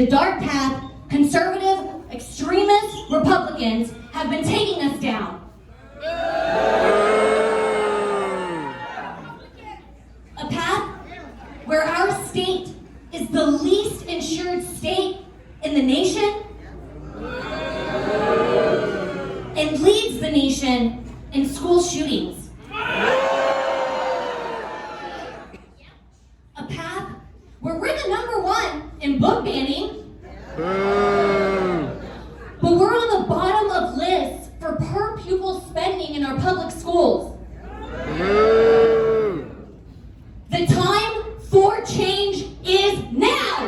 the dark path conservative, extremist Republicans have been taking us down. A path where our state is the least insured state in the nation and leads the nation in school shootings. A path where we're the #1 in book banning, but we're on the bottom of lists for per pupil spending in our public schools. The time for change is now!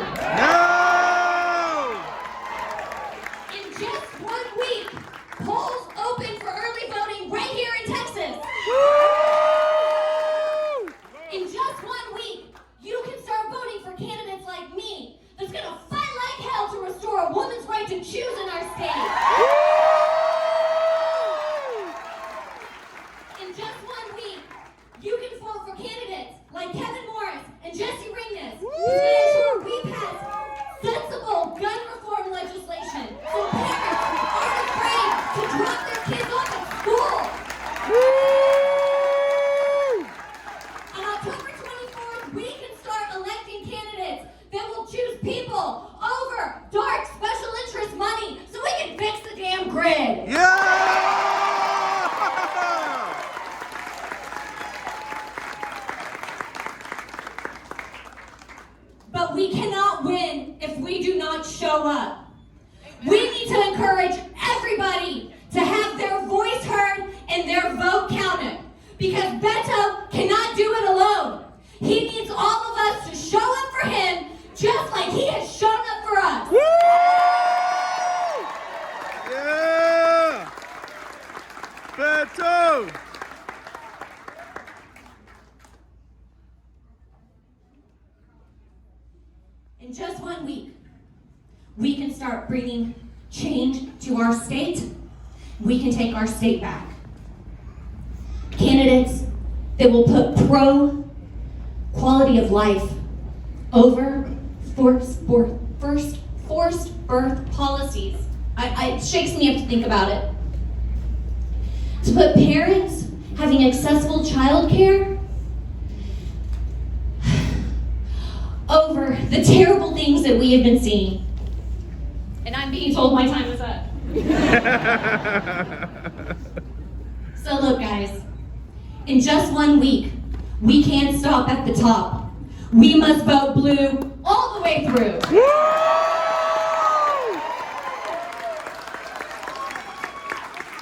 In just 1 week, polls open for early voting right here in Texas. In just 1 week, you can start voting for candidates like me that's gonna fight like hell to restore a woman's right to choose in our state. In just 1 week, you can vote for candidates like Kevin Morris and Jesse Ringnes to ensure we pass sensible gun reform legislation so parents aren't afraid to drop their kids off at school. On October 24th, we can start electing candidates that will choose people over dark special interest money so we can fix the damn grid. But we cannot win if we do not show up. We need to encourage everybody to have their voice heard and their vote counted. Because Beto cannot do it alone. He needs all of us to show up for him just like he has shown up for us. Yeah! Beto! In just 1 week, we can start bringing change to our state. We can take our state back. Candidates that will put pro quality of life over forced birth policies. It shakes me up to think about it. To put parents having accessible childcare over the terrible things that we have been seeing. And I'm being told my time is up. So look, guys, in just 1 week, we can't stop at the top. We must vote blue all the way through.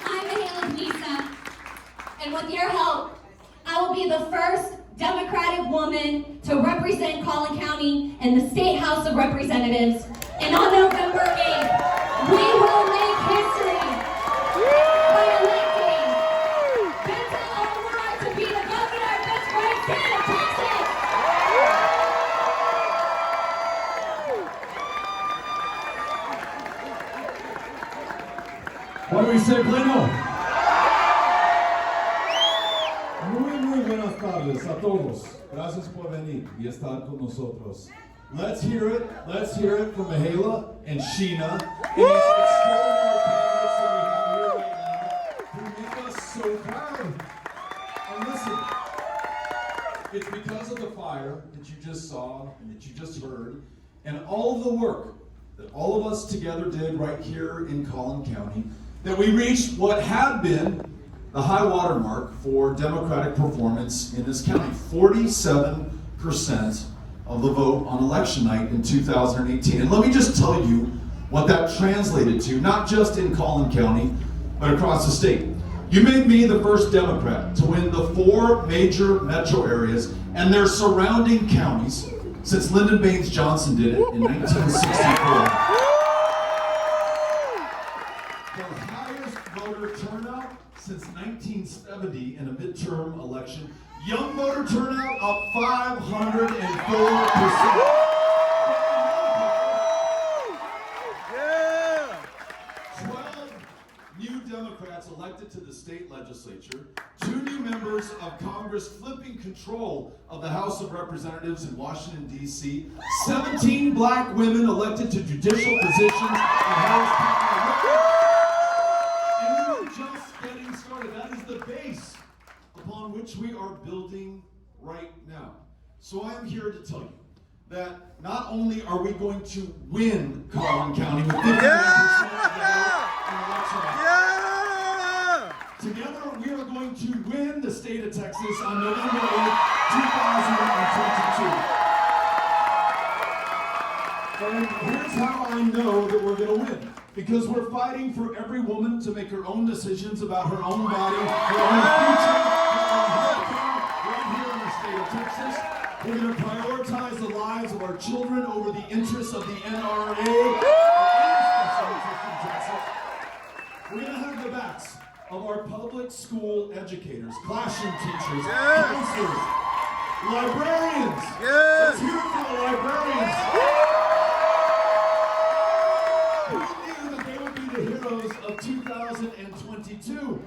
I'm Mahala Panisa, and with your help, I will be the first Democratic woman to represent Collin County in the State House of Representatives. And on November 8th, we will make history by electing Beto to be the governor of this great state of Texas. What do we say, Plano? Muy buenas tardes a todos. Gracias por venir y estar con nosotros. Let's hear it from Mahala and Sheena and these extraordinary candidates that we have here right now who make us so proud. And listen, it's because of the fire that you just saw and that you just heard and all of the work that all of us together did right here in Collin County that we reached what had been the high water mark for Democratic performance in this county. 47% of the vote on election night in 2018. And let me just tell you what that translated to, not just in Collin County, but across the state. You made me the first Democrat to win the 4 major metro areas and their surrounding counties since Lyndon Baines Johnson did it in 1964. The highest voter turnout since 1970 in a midterm election. Young voter turnout up 504%. Yeah. 12 new Democrats elected elected to the state legislature, 2 new members of Congress flipping control of the House of Representatives in Washington, D.C., 17 black women elected to judicial positions in Harris County. And we're just getting started. That is the base upon which we are building right now. So I am here to tell you that not only are we going to win Collin County with 51% of the vote in the election, together we are going to win the state of Texas on November 8th, 2022. And here's how I know that we're going to win. Because we're fighting for every woman to make her own decisions about her own body, her own future, her own health care, right here in the state of Texas. We're going to prioritize the lives of our children over the interests of the NRA or any special interest in Texas. We're going to have the backs of our public school educators, classroom teachers, counselors, librarians. Let's hear it for the librarians. Who knew that they would be the heroes of 2022?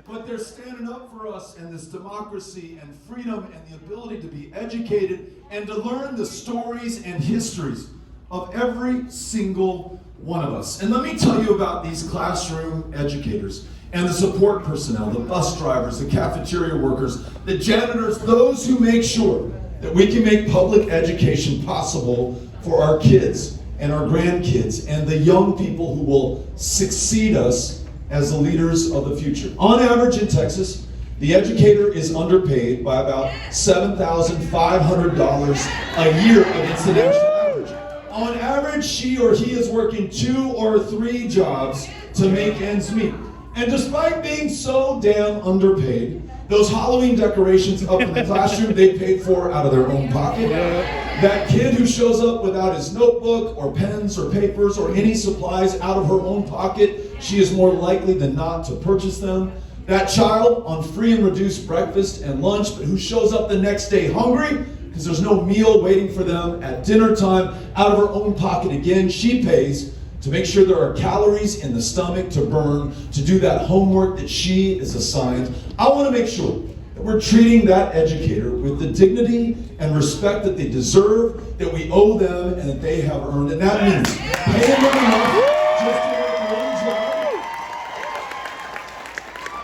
But they're standing up for us and this democracy and freedom and the ability to be educated and to learn the stories and histories of every single one of us. And let me tell you about these classroom educators and the support personnel, the bus drivers, the cafeteria workers, the janitors, those who make sure that we can make public education possible for our kids and our grandkids and the young people who will succeed us as the leaders of the future. On average in Texas, the educator is underpaid by about $7,500 a year against the national average. On average, she or he is working 2 or 3 jobs to make ends meet. And despite being so damn underpaid, those Halloween decorations up in the classroom they paid for out of their own pocket. That kid who shows up without his notebook or pens or papers or any supplies out of her own pocket, she is more likely than not to purchase them. That child on free and reduced breakfast and lunch, but who shows up the next day hungry because there's no meal waiting for them at dinner time, out of her own pocket again, she pays to make sure there are calories in the stomach to burn, to do that homework that she is assigned. I want to make sure that we're treating that educator with the dignity and respect that they deserve, that we owe them, and that they have earned. And that means paying them enough just to work one job.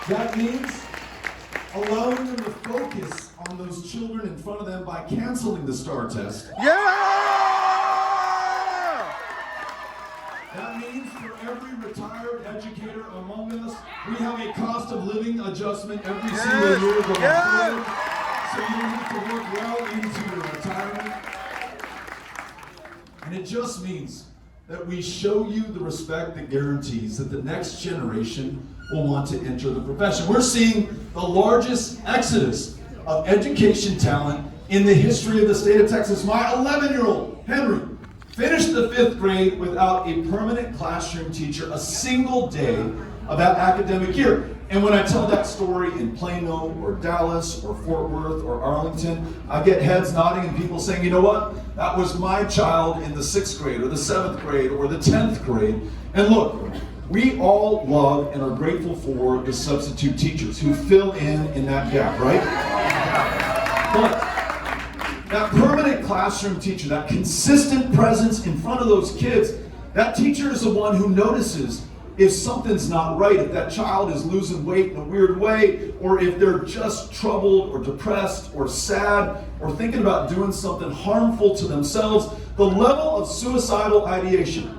That means allowing them to focus on those children in front of them by canceling the STAR test. That means for every retired educator among us, we have a cost of living adjustment every single year going forward, so you don't have to work well into your retirement. And it just means that we show you the respect that guarantees that the next generation will want to enter the profession. We're seeing the largest exodus of education talent in the history of the state of Texas. My 11-year-old, Henry, finished the 5th grade without a permanent classroom teacher a single day of that academic year. And when I tell that story in Plano or Dallas or Fort Worth or Arlington, I get heads nodding and people saying, you know what? That was my child in the 6th grade or the 7th grade or the 10th grade. And look, we all love and are grateful for the substitute teachers who fill in that gap, right? But that permanent classroom teacher, that consistent presence in front of those kids, that teacher is the one who notices if something's not right, if that child is losing weight in a weird way, or if they're just troubled or depressed or sad or thinking about doing something harmful to themselves. The level of suicidal ideation.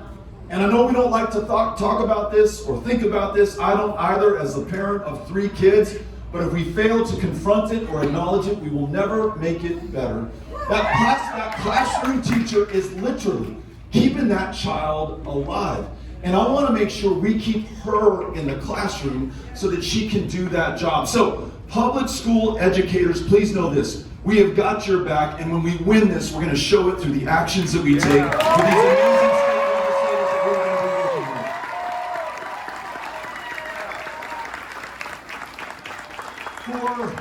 And I know we don't like to talk about this or think about this. I don't either, as the parent of 3 kids. But if we fail to confront it or acknowledge it, we will never make it better. That classroom teacher is literally keeping that child alive. And I want to make sure we keep her in the classroom so that she can do that job. So, public school educators, please know this. We have got your back, and when we win this, we're going to show it through the actions that we take with these amazing state legislators that we're going to be working with.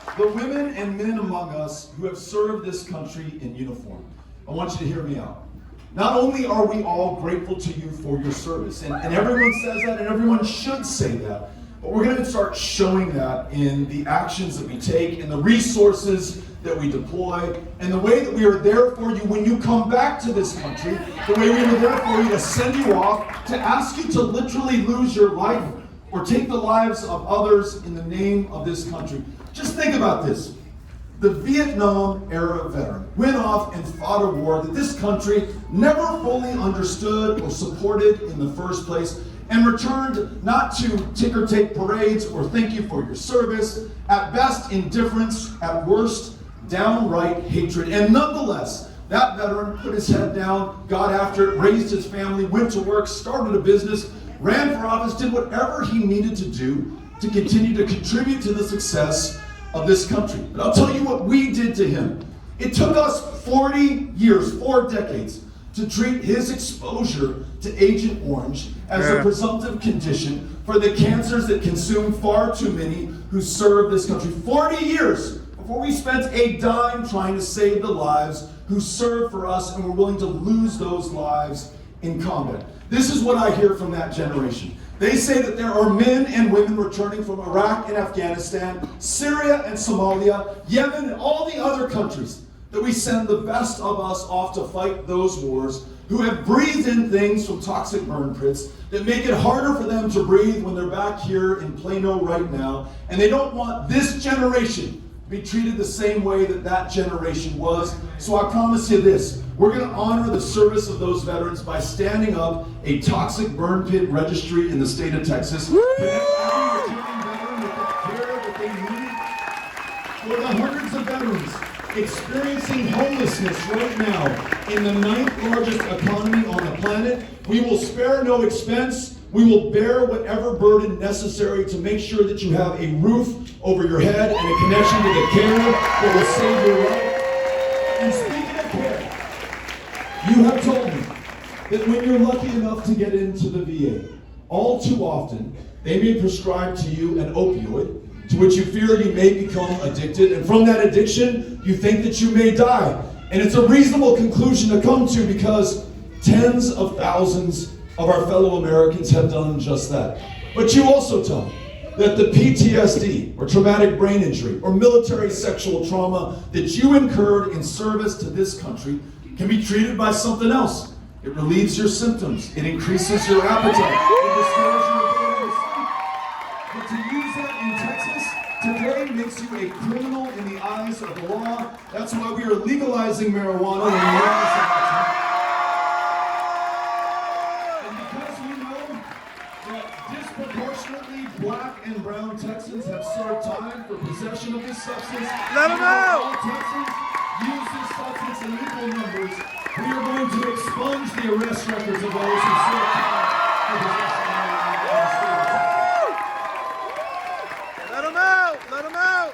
For the women and men among us who have served this country in uniform, I want you to hear me out. Not only are we all grateful to you for your service, and everyone says that, and everyone should say that, But we're going to start showing that in the actions that we take, in the resources that we deploy, and the way that we are there for you when you come back to this country, the way we are there for you to send you off, to ask you to literally lose your life or take the lives of others in the name of this country. Just think about this. The Vietnam era veteran went off and fought a war that this country never fully understood or supported in the first place, and returned not to ticker tape parades or thank you for your service, at best indifference, at worst downright hatred. And nonetheless, that veteran put his head down, got after it, raised his family, went to work, started a business, ran for office, did whatever he needed to do to continue to contribute to the success of this country. But I'll tell you what we did to him. It took us 40 years, 4 decades, to treat his exposure to Agent Orange as a presumptive condition for the cancers that consume far too many who serve this country. 40 years before we spent a dime trying to save the lives who serve for us and were willing to lose those lives in combat. This is what I hear from that generation. They say that there are men and women returning from Iraq and Afghanistan, Syria and Somalia, Yemen, and all the other countries that we send the best of us off to fight those wars, who have breathed in things from toxic burn pits that make it harder for them to breathe when they're back here in Plano right now. And they don't want this generation to be treated the same way that that generation was. So I promise you this, we're going to honor the service of those veterans by standing up a toxic burn pit registry in the state of Texas. Connect every returning veteran with the care that they need. For the hundreds of veterans experiencing homelessness right now in the 9th largest economy on the planet, we will spare no expense. We will bear whatever burden necessary to make sure that you have a roof over your head and a connection to the care that will save your life. And speaking of care, you have told me that when you're lucky enough to get into the VA, all too often they may prescribe to you an opioid to which you fear you may become addicted, and from that addiction you think that you may die. And it's a reasonable conclusion to come to, because tens of thousands of our fellow Americans have done just that. But you also tell me that the PTSD, or traumatic brain injury, or military sexual trauma that you incurred in service to this country can be treated by something else. It relieves your symptoms. It increases your appetite. It restores your ability to sleep. But to use that in Texas today makes you a criminal in the eyes of the law. That's why we are legalizing marijuana in the areas of Texas. And because we know that disproportionately black and brown Texans have served time for possession of this substance, let them know. All Texans use this substance in equal numbers. We are going to expunge the arrest records of those who serve time for possession of marijuana. Let them out! Let them out!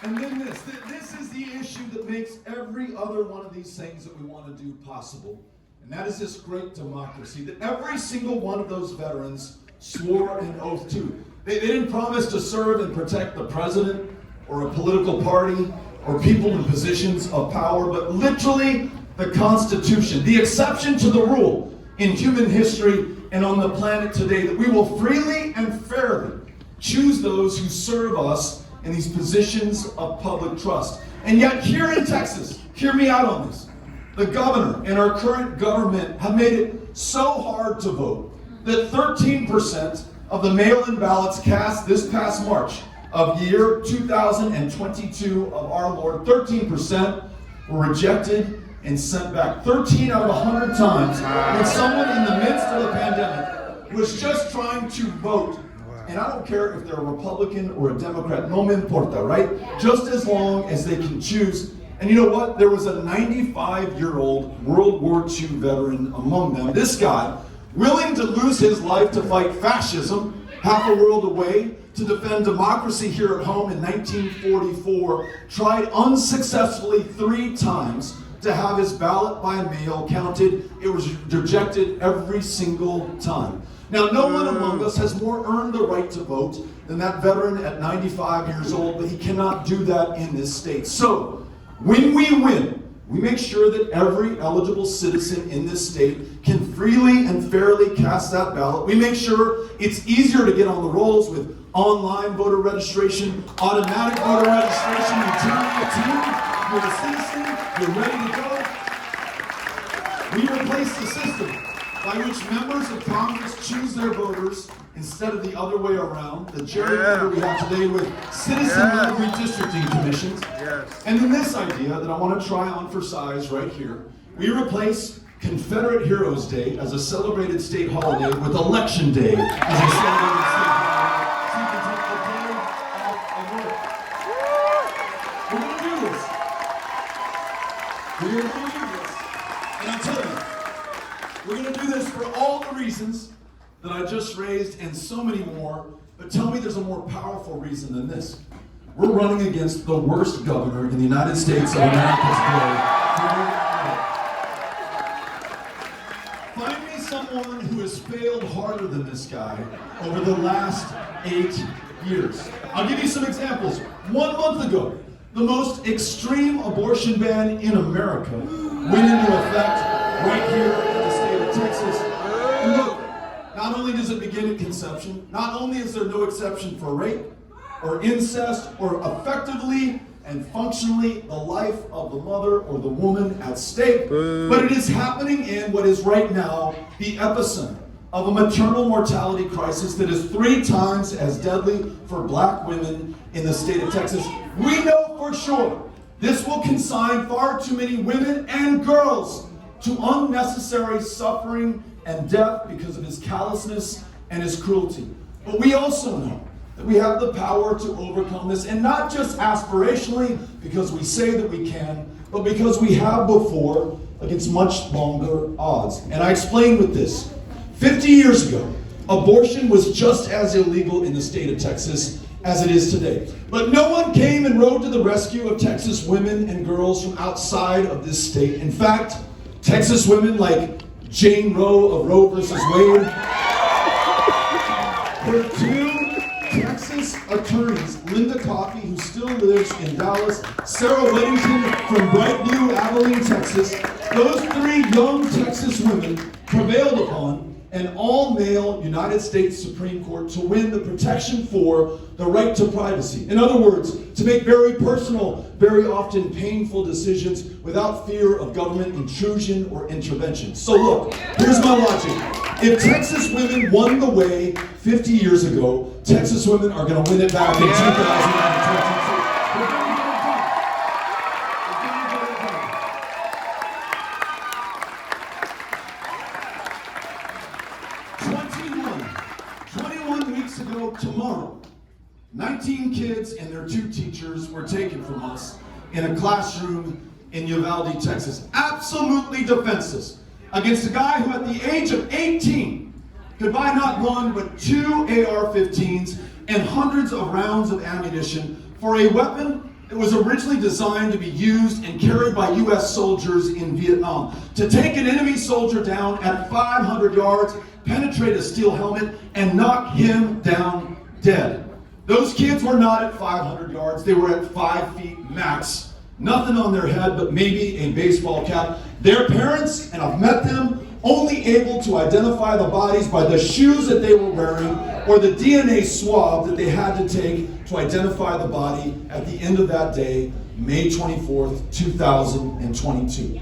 And then this is the issue that makes every other one of these things that we want to do possible. And that is this great democracy that every single one of those veterans swore an oath to. They didn't promise to serve and protect the president or a political party or people in positions of power, but literally the Constitution, the exception to the rule in human history and on the planet today, that we will freely and fairly choose those who serve us in these positions of public trust. And yet here in Texas, hear me out on this, the governor and our current government have made it so hard to vote that 13% of the mail-in ballots cast this past March of year 2022 of our Lord, 13% were rejected and sent back. 13 out of 100 times when someone in the midst of the pandemic was just trying to vote. And I don't care if they're a Republican or a Democrat, no me importa, right? Just as long as they can choose. And you know what? There was a 95-year-old World War II veteran among them. This guy, willing to lose his life to fight fascism half a world away, to defend democracy here at home in 1944, tried unsuccessfully 3 times to have his ballot by mail counted. It was rejected every single time. Now, no one among us has more earned the right to vote than that veteran at 95 years old, but he cannot do that in this state. So, when we win, We make sure that every eligible citizen in this state can freely and fairly cast that ballot. We make sure it's easier to get on the rolls with online voter registration, automatic voter registration. You turn your team, you're a citizen, you're ready to go. We replace the system by which members of Congress choose their voters instead of the other way around, the gerrymander we have today with citizen-led redistricting commissions. And then this idea that I want to try on for size right here, we replace Confederate Heroes Day as a celebrated state holiday with Election Day as a celebrated state holiday. So you can take the day off of work. We're going to do this. We're going to do this. And I'll tell you, we're going to do this for all the reasons that I just raised and so many more, but tell me there's a more powerful reason than this. We're running against the worst governor in the United States of America today. Find me someone who has failed harder than this guy over the last 8 years. I'll give you some examples. 1 month ago, the most extreme abortion ban in America went into effect right here in the state of Texas. And look, not only does it begin at conception, not only is there no exception for rape or incest or effectively and functionally the life of the mother or the woman at stake, but it is happening in what is right now the epicenter of a maternal mortality crisis that is 3 times as deadly for black women in the state of Texas. We know for sure this will consign far too many women and girls to unnecessary suffering and death because of his callousness and his cruelty. But we also know that we have the power to overcome this, and not just aspirationally because we say that we can, but because we have before against much longer odds. And I explain with this. 50 years ago, abortion was just as illegal in the state of Texas as it is today. But no one came and rode to the rescue of Texas women and girls from outside of this state. In fact, Texas women like Jane Roe of Roe versus Wade, her 2 Texas attorneys, Linda Coffey, who still lives in Dallas, Sarah Weddington from Bright Blue, Abilene, Texas, those 3 young Texas women prevailed upon an all-male United States Supreme Court to win the protection for the right to privacy. In other words, to make very personal, very often painful decisions without fear of government intrusion or intervention. So look, here's my logic. If Texas women won the way 50 years ago, Texas women are going to win it back in 2022. Tomorrow, 19 kids and their 2 teachers were taken from us in a classroom in Uvalde, Texas, absolutely defenseless, against a guy who at the age of 18 could buy not 1 but 2 AR-15s and hundreds of rounds of ammunition for a weapon that was originally designed to be used and carried by U.S. soldiers in Vietnam, to take an enemy soldier down at 500 yards, penetrate a steel helmet, and knock him down dead. Those kids were not at 500 yards, they were at 5 feet max. Nothing on their head but maybe a baseball cap. Their parents, and I've met them, only able to identify the bodies by the shoes that they were wearing or the DNA swab that they had to take to identify the body at the end of that day, May 24th, 2022.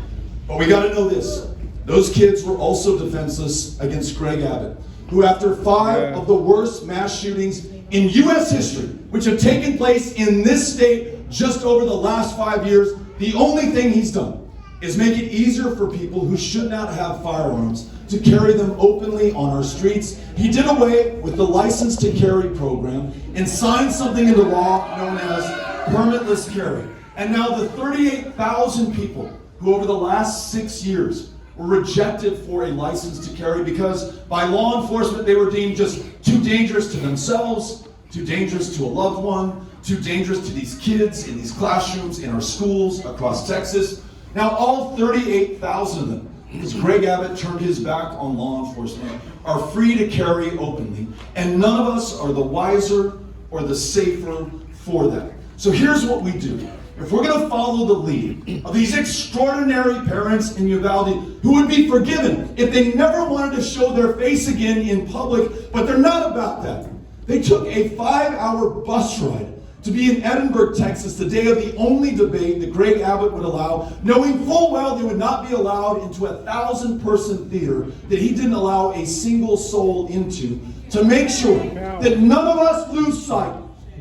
But we gotta know this. Those kids were also defenseless against Greg Abbott, who after 5 of the worst mass shootings in U.S. history, which have taken place in this state just over the last 5 years, the only thing he's done is make it easier for people who should not have firearms to carry them openly on our streets. He did away with the license to carry program and signed something into law known as permitless carry. And now the 38,000 people who over the last 6 years were rejected for a license to carry because by law enforcement they were deemed just too dangerous to themselves, too dangerous to a loved one, too dangerous to these kids in these classrooms in our schools across Texas. Now all 38,000 of them, because Greg Abbott turned his back on law enforcement, are free to carry openly, and none of us are the wiser or the safer for that. So here's what we do. if we're going to follow the lead of these extraordinary parents in Uvalde who would be forgiven if they never wanted to show their face again in public, but they're not about that. They took a 5-hour bus ride to be in Edinburgh, Texas, the day of the only debate that Greg Abbott would allow, knowing full well they would not be allowed into a 1,000-person theater that he didn't allow a single soul into, to make sure that none of us lose sight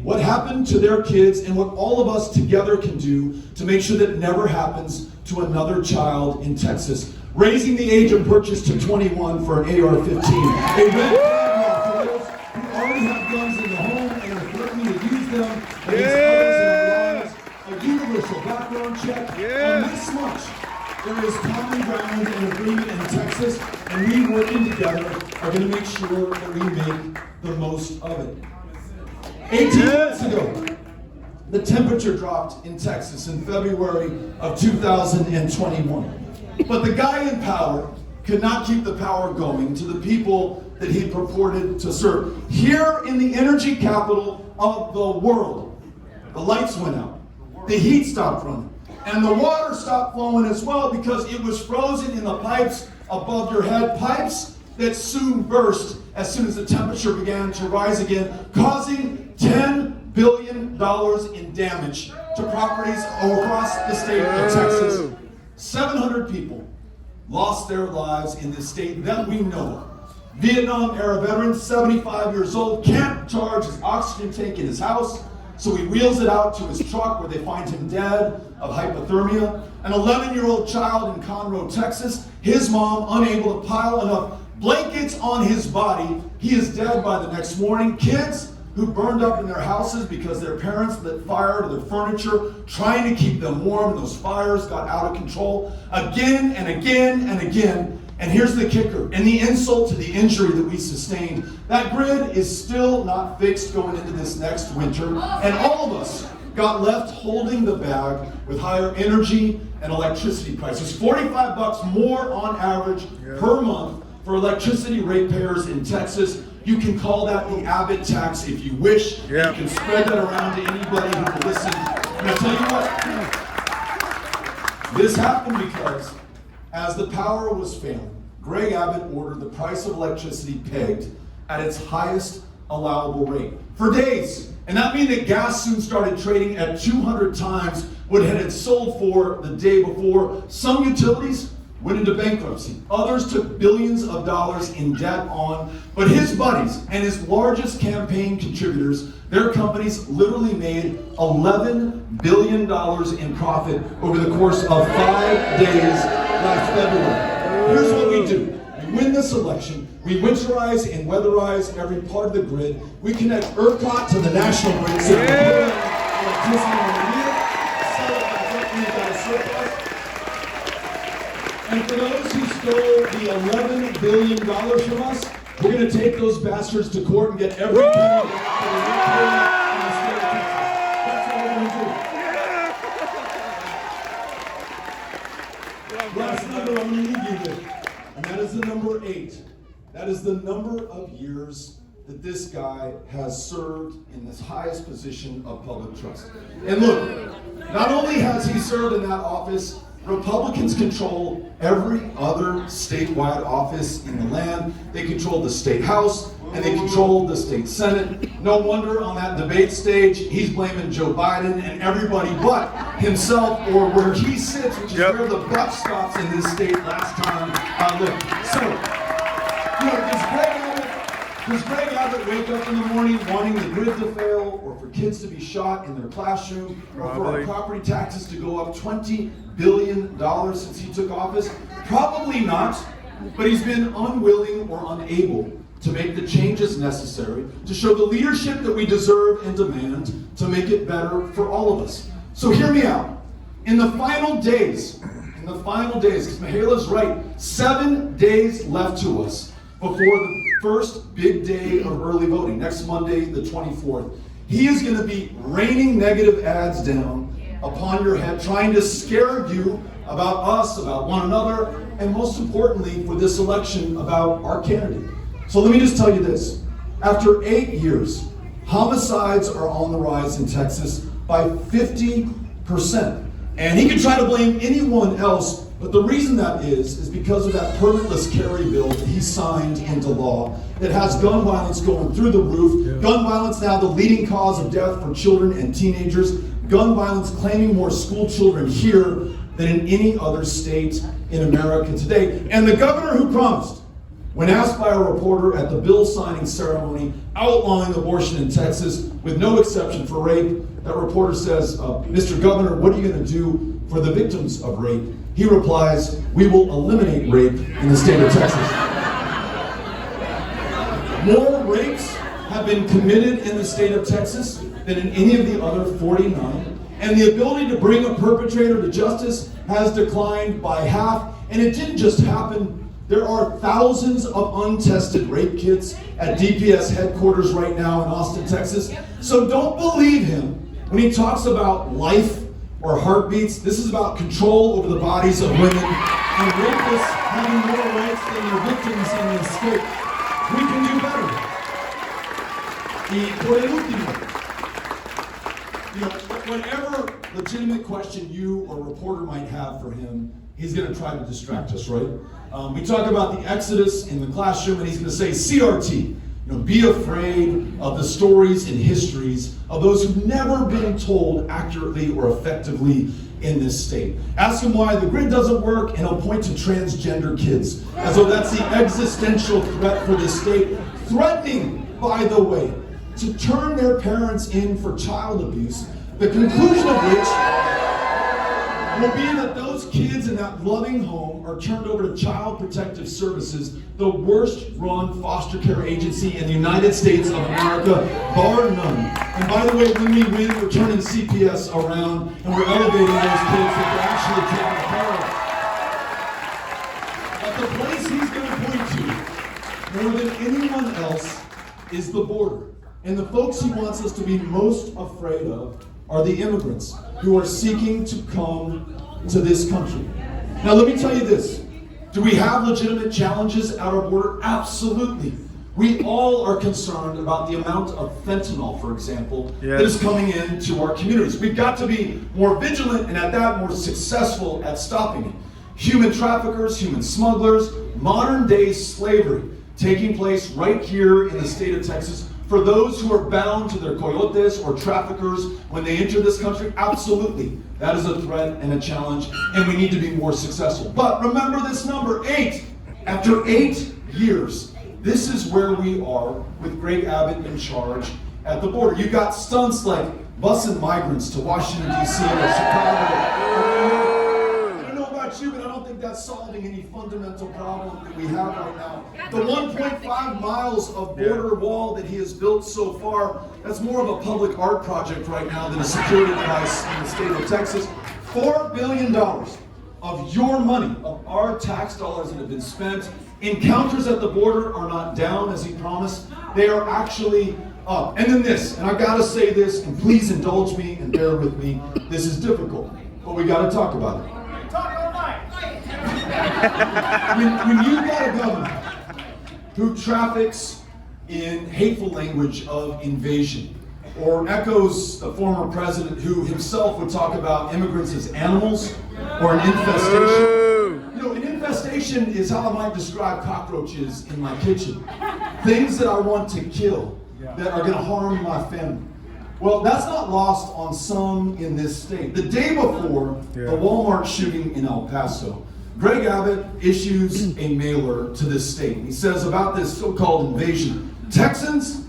what happened to their kids and what all of us together can do to make sure that it never happens to another child in Texas. Raising the age of purchase to 21 for an AR-15. A red flag law for those who already have guns in the home and are threatening to use them against others in our lives. A universal background check. On this much, there is common ground and agreement in Texas, and we working together are going to make sure that we make the most of it. 18 months ago, the temperature dropped in Texas in February of 2021. But the guy in power could not keep the power going to the people that he purported to serve. Here in the energy capital of the world, the lights went out, the heat stopped running, and the water stopped flowing as well because it was frozen in the pipes above your head, pipes that soon burst as soon as the temperature began to rise again, causing $10 billion in damage to properties across the state of Texas. 700 people lost their lives in this state that we know of. Vietnam-era veteran, 75 years old, can't charge his oxygen tank in his house, so he wheels it out to his truck where they find him dead of hypothermia. An 11-year-old child in Conroe, Texas, his mom unable to pile enough blankets on his body. He is dead by the next morning. Kids who burned up in their houses because their parents lit fire to their furniture, trying to keep them warm. Those fires got out of control again and again and again. And here's the kicker, and the insult to the injury that we sustained. That grid is still not fixed going into this next winter, and all of us got left holding the bag with higher energy and electricity prices. $45 more on average per month for electricity ratepayers in Texas. You can call that the Abbott tax if you wish. You can spread that around to anybody who will listen. And I'll tell you what, this happened because as the power was failing, Greg Abbott ordered the price of electricity pegged at its highest allowable rate for days. And that meant that gas soon started trading at 200 times what it had sold for the day before. Some utilities went into bankruptcy. Others took billions of dollars in debt on. But his buddies and his largest campaign contributors, their companies literally made $11 billion in profit over the course of 5 days last February. Here's what we do. We win this election. We winterize and weatherize every part of the grid. We connect ERCOT to the national grid so we can electricity when we need it, sell it back up when we've got a surplus. And for those who stole the $11 billion from us, we're going to take those bastards to court and get every penny back in the state of Texas. That's what we're going to do. Last number I'm going to leave you with, and that is the number 8. That is the number of years that this guy has served in this highest position of public trust. And look, not only has he served in that office, Republicans control every other statewide office in the land. They control the state house and they control the state senate. No wonder on that debate stage, he's blaming Joe Biden and everybody but himself or where he sits, which is where the buck stops in this state last time I lived. So, you know, does Greg Abbott wake up in the morning wanting the grid to fail, or for kids to be shot in their classroom, or for our property taxes to go up $20 billion since he took office? Probably not, but he's been unwilling or unable to make the changes necessary to show the leadership that we deserve and demand to make it better for all of us. So hear me out. In the final days, because Mahela's right, 7 days left to us before the first big day of early voting, next Monday, the 24th. He is going to be raining negative ads down upon your head, trying to scare you about us, about one another, and most importantly for this election, about our candidate. So let me just tell you this. After 8 years, homicides are on the rise in Texas by 50%. And he can try to blame anyone else, but the reason that is because of that permitless carry bill that he signed into law that has gun violence going through the roof. Gun violence now the leading cause of death for children and teenagers. Gun violence claiming more school children here than in any other state in America today. And the governor who promised, when asked by a reporter at the bill signing ceremony outlawing abortion in Texas, with no exception for rape, that reporter says, Mr. Governor, what are you going to do for the victims of rape? He replies, we will eliminate rape in the state of Texas. More rapes have been committed in the state of Texas than in any of the other 49, and the ability to bring a perpetrator to justice has declined by half, and it didn't just happen. There are thousands of untested rape kits at DPS headquarters right now in Austin, Texas. So don't believe him when he talks about life or heartbeats. This is about control over the bodies of women and rapists having more rights than their victims in this state. We can do better. Y por el último, whatever legitimate question you or a reporter might have for him, he's going to try to distract us, right? We talk about the exodus in the classroom, and he's going to say CRT. Be afraid of the stories and histories of those who've never been told accurately or effectively in this state. Ask him why the grid doesn't work, and he'll point to transgender kids, as though that's the existential threat for this state. Threatening, by the way, to turn their parents in for child abuse, the conclusion of which will be that those kids in that loving home are turned over to Child Protective Services, the worst run foster care agency in the United States of America, bar none. And by the way, when we win, we're turning CPS around and we're elevating those kids that they're actually taking care of. But the place he's going to point to, more than anyone else, is the border. And the folks he wants us to be most afraid of are the immigrants who are seeking to come to this country. Now let me tell you this. Do we have legitimate challenges at our border? Absolutely. We all are concerned about the amount of fentanyl, for example, that is coming into our communities. We've got to be more vigilant and at that more successful at stopping it. Human traffickers, human smugglers, modern day slavery taking place right here in the state of Texas. For those who are bound to their coyotes or traffickers when they enter this country, absolutely. That is a threat and a challenge, and we need to be more successful. But remember this number, 8. After 8 years, this is where we are with Greg Abbott in charge at the border. You've got stunts like busing migrants to Washington, D.C. or Chicago. I don't know about you, but I don't think that's solving any fundamental problem that we have right now. The 1.5 miles of border wall that he has built so far, that's more of a public art project right now than a security device in the state of Texas. $4 billion of your money, of our tax dollars that have been spent. Encounters at the border are not down as he promised. They are actually up. And then this, and I gotta say this, and please indulge me and bear with me. This is difficult, but we gotta talk about it. When you've got a governor who traffics in hateful language of invasion, or echoes a former president who himself would talk about immigrants as animals or an infestation. An infestation is how I might describe cockroaches in my kitchen. Things that I want to kill, that are going to harm my family. Well, that's not lost on some in this state. The day before the Walmart shooting in El Paso, Greg Abbott issues a mailer to this state. He says about this so-called invasion, Texans,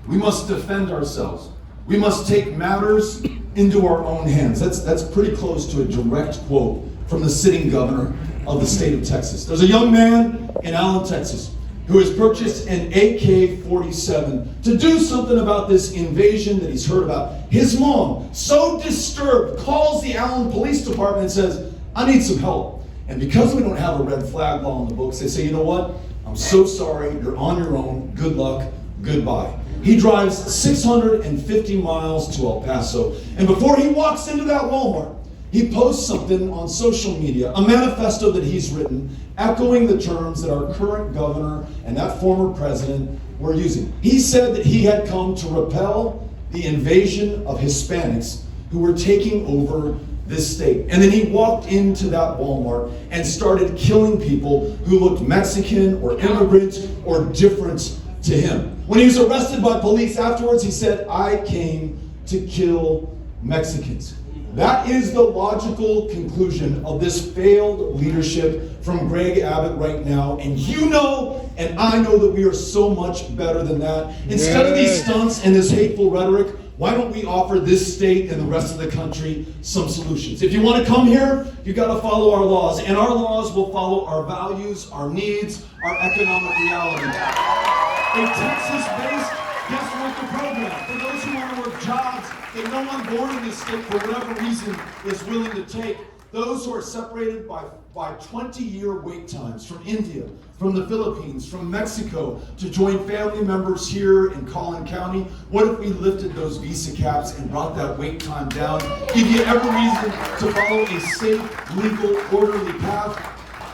we must defend ourselves. We must take matters into our own hands. That's pretty close to a direct quote from the sitting governor of the state of Texas. There's a young man in Allen, Texas, who has purchased an AK-47 to do something about this invasion that he's heard about. His mom, so disturbed, calls the Allen Police Department and says, I need some help. And because we don't have a red flag law in the books, they say, you know what? I'm so sorry, you're on your own, good luck, goodbye. He drives 650 miles to El Paso, and before he walks into that Walmart, he posts something on social media, a manifesto that he's written, echoing the terms that our current governor and that former president were using. He said that he had come to repel the invasion of Hispanics who were taking over this state. And then he walked into that Walmart and started killing people who looked Mexican or immigrant or different to him. When he was arrested by police afterwards, he said, "I came to kill Mexicans." That is the logical conclusion of this failed leadership from Greg Abbott right now. And you know, and I know that we are so much better than that. Instead of these stunts and this hateful rhetoric, why don't we offer this state and the rest of the country some solutions? If you want to come here, you got to follow our laws. And our laws will follow our values, our needs, our economic reality. A Texas-based guest worker program for those who want to work jobs that no one born in this state for whatever reason is willing to take. Those who are separated by 20-year wait times from India, from the Philippines, from Mexico to join family members here in Collin County. What if we lifted those visa caps and brought that wait time down? Give you every reason to follow a safe, legal, orderly path.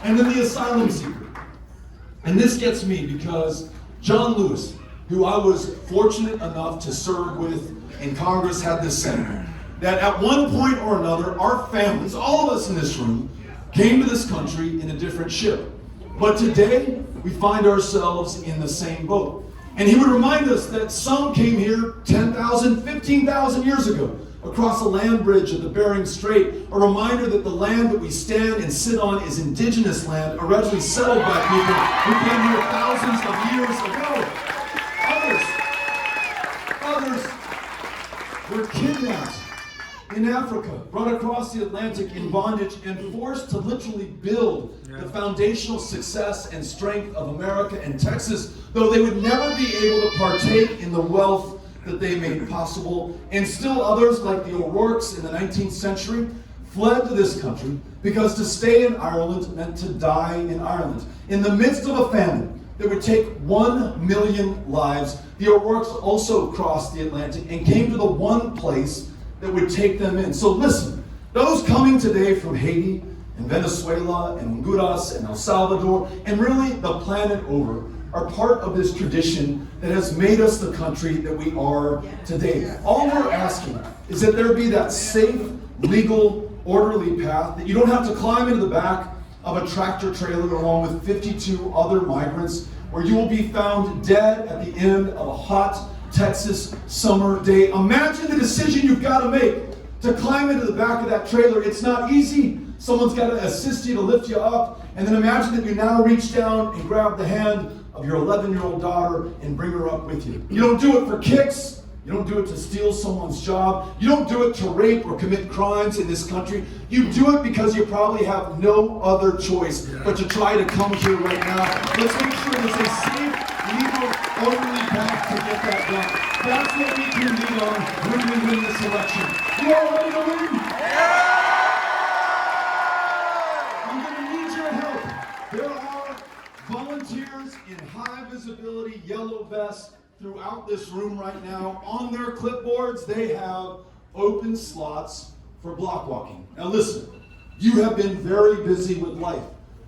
And then the asylum seeker. And this gets me because John Lewis, who I was fortunate enough to serve with in Congress, had this saying, that at one point or another, our families, all of us in this room, came to this country in a different ship. But today, we find ourselves in the same boat. And he would remind us that some came here 10,000, 15,000 years ago, across a land bridge at the Bering Strait, a reminder that the land that we stand and sit on is indigenous land, originally settled by people who came here thousands of years ago. Others were kidnapped in Africa, brought across the Atlantic in bondage, and forced to literally build the foundational success and strength of America and Texas, though they would never be able to partake in the wealth that they made possible. And still others, like the O'Rourkes in the 19th century, fled to this country because to stay in Ireland meant to die in Ireland. In the midst of a famine that would take 1 million lives, the O'Rourkes also crossed the Atlantic and came to the one place that would take them in. So listen, those coming today from Haiti and Venezuela and Honduras and El Salvador and really the planet over are part of this tradition that has made us the country that we are today. All we're asking is that there be that safe, legal, orderly path, that you don't have to climb into the back of a tractor trailer along with 52 other migrants, where you will be found dead at the end of a hot Texas summer day. Imagine the decision you've got to make to climb into the back of that trailer. It's not easy. Someone's got to assist you to lift you up. And then imagine that you now reach down and grab the hand of your 11-year-old daughter and bring her up with you. You don't do it for kicks. You don't do it to steal someone's job. You don't do it to rape or commit crimes in this country. You do it because you probably have no other choice but to try to come here right now. Let's make sure there's a safe, legal, orderly path to get that done. That's what we can lead on when we win this election. You all ready to win? I'm going to need your help. There are volunteers in high visibility yellow vests throughout this room right now. On their clipboards, they have open slots for block walking. Now listen, you have been very busy with life,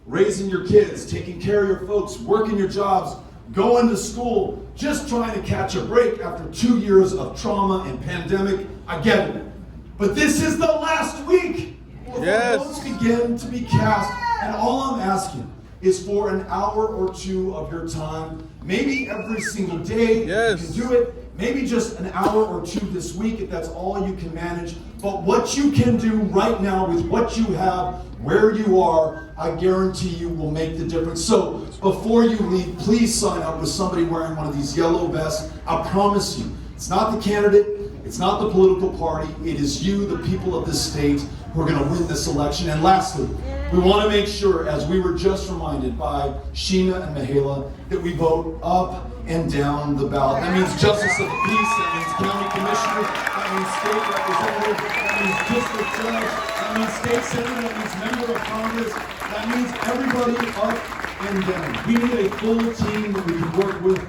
raising your kids, taking care of your folks, working your jobs, going to school, just trying to catch a break after 2 years of trauma and pandemic. I get it. But this is the last week before votes begin to be cast, and all I'm asking is for an hour or two of your time, maybe every single day. You can do it. Maybe just an hour or two this week if that's all you can manage. But what you can do right now with what you have, where you are, I guarantee you will make the difference. So before you leave, please sign up with somebody wearing one of these yellow vests. I promise you, it's not the candidate, it's not the political party, it is you, the people of this state, who are going to win this election. And lastly, we want to make sure, as we were just reminded by Sheena and Mihaela, that we vote up and down the ballot. That means justice of the peace, that means county commissioner, that means state representative, that means district judge, that means state senator, that means member of Congress, that means everybody up and down. We need a full team that we can work with.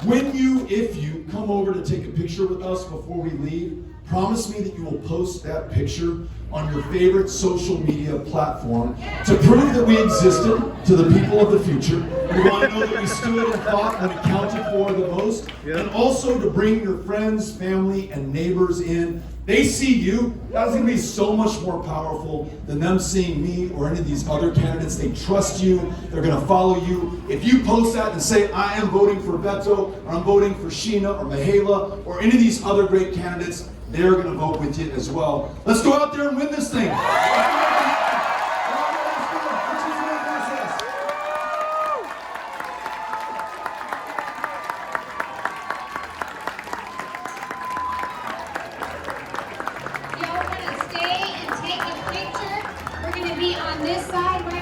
When you, if you, come over to take a picture with us before we leave, promise me that you will post that picture on your favorite social media platform to prove that we existed to the people of the future. We want to know that we stood and fought when it counted for the most, and also to bring your friends, family, and neighbors in. They see you. That's going to be so much more powerful than them seeing me or any of these other candidates. They trust you. They're going to follow you. If you post that and say, I am voting for Beto, or I'm voting for Sheena, or Mihaela, or any of these other great candidates, they're going to vote with you as well. Let's go out there and win this thing. Y'all want to stay and take a picture? We're going to be on this side right